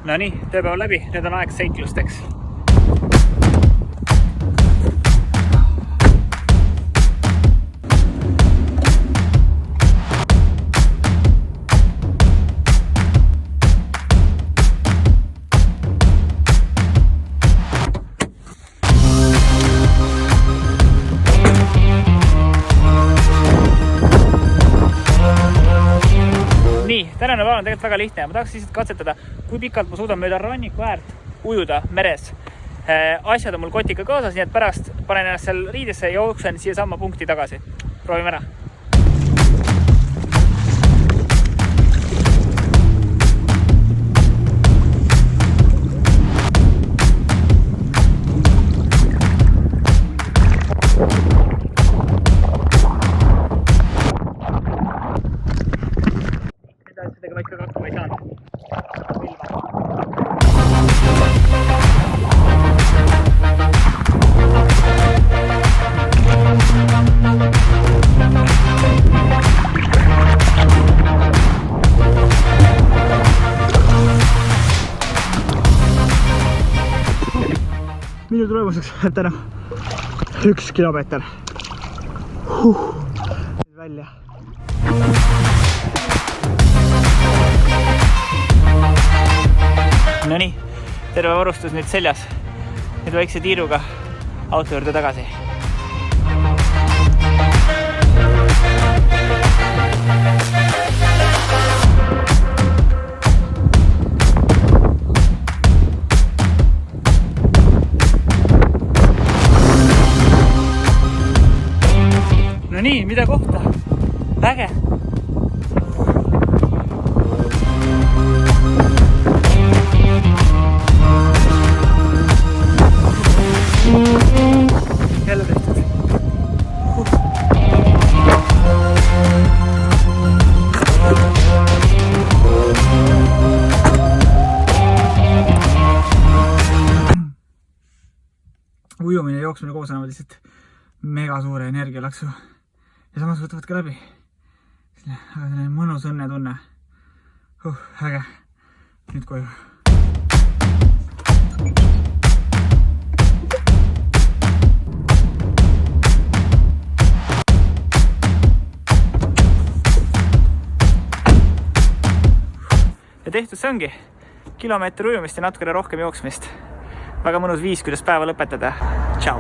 No nii, tööpäev on läbi, nüüd on aeg seiklusteks. Tänane päev on tegelikult väga lihtne. Ma tahaks lihtsalt katsetada, kui pikalt ma suudan mööda ranniku äärt ujuda meres. Asjad on mul kotika kaasas, nii et pärast panen ennast seal riidesse ja jooksen siia samma punkti tagasi. Proovime ära. Asjadega ma ikkagi hakkama ei saanud. Minu tulemuseks läheb täna 1 kilomeeter. Välja. Nonii, terve varustus nüüd seljas. Nüüd väikse tiiruga auto juurde tagasi. No nii, mida kohta? Väge! Jälle tehtud. Ujumine ja jooksmine koos annavad lihtsalt mega suure energialaksu ja samas võtavad ka läbi. Selline mõnus õnnetunne. Äge. Nüüd koju. Ja tehtud see ongi kilomeeter ujumist ja natukene rohkem jooksmist. Väga mõnus viis, kuidas päeva lõpetada. Tšau!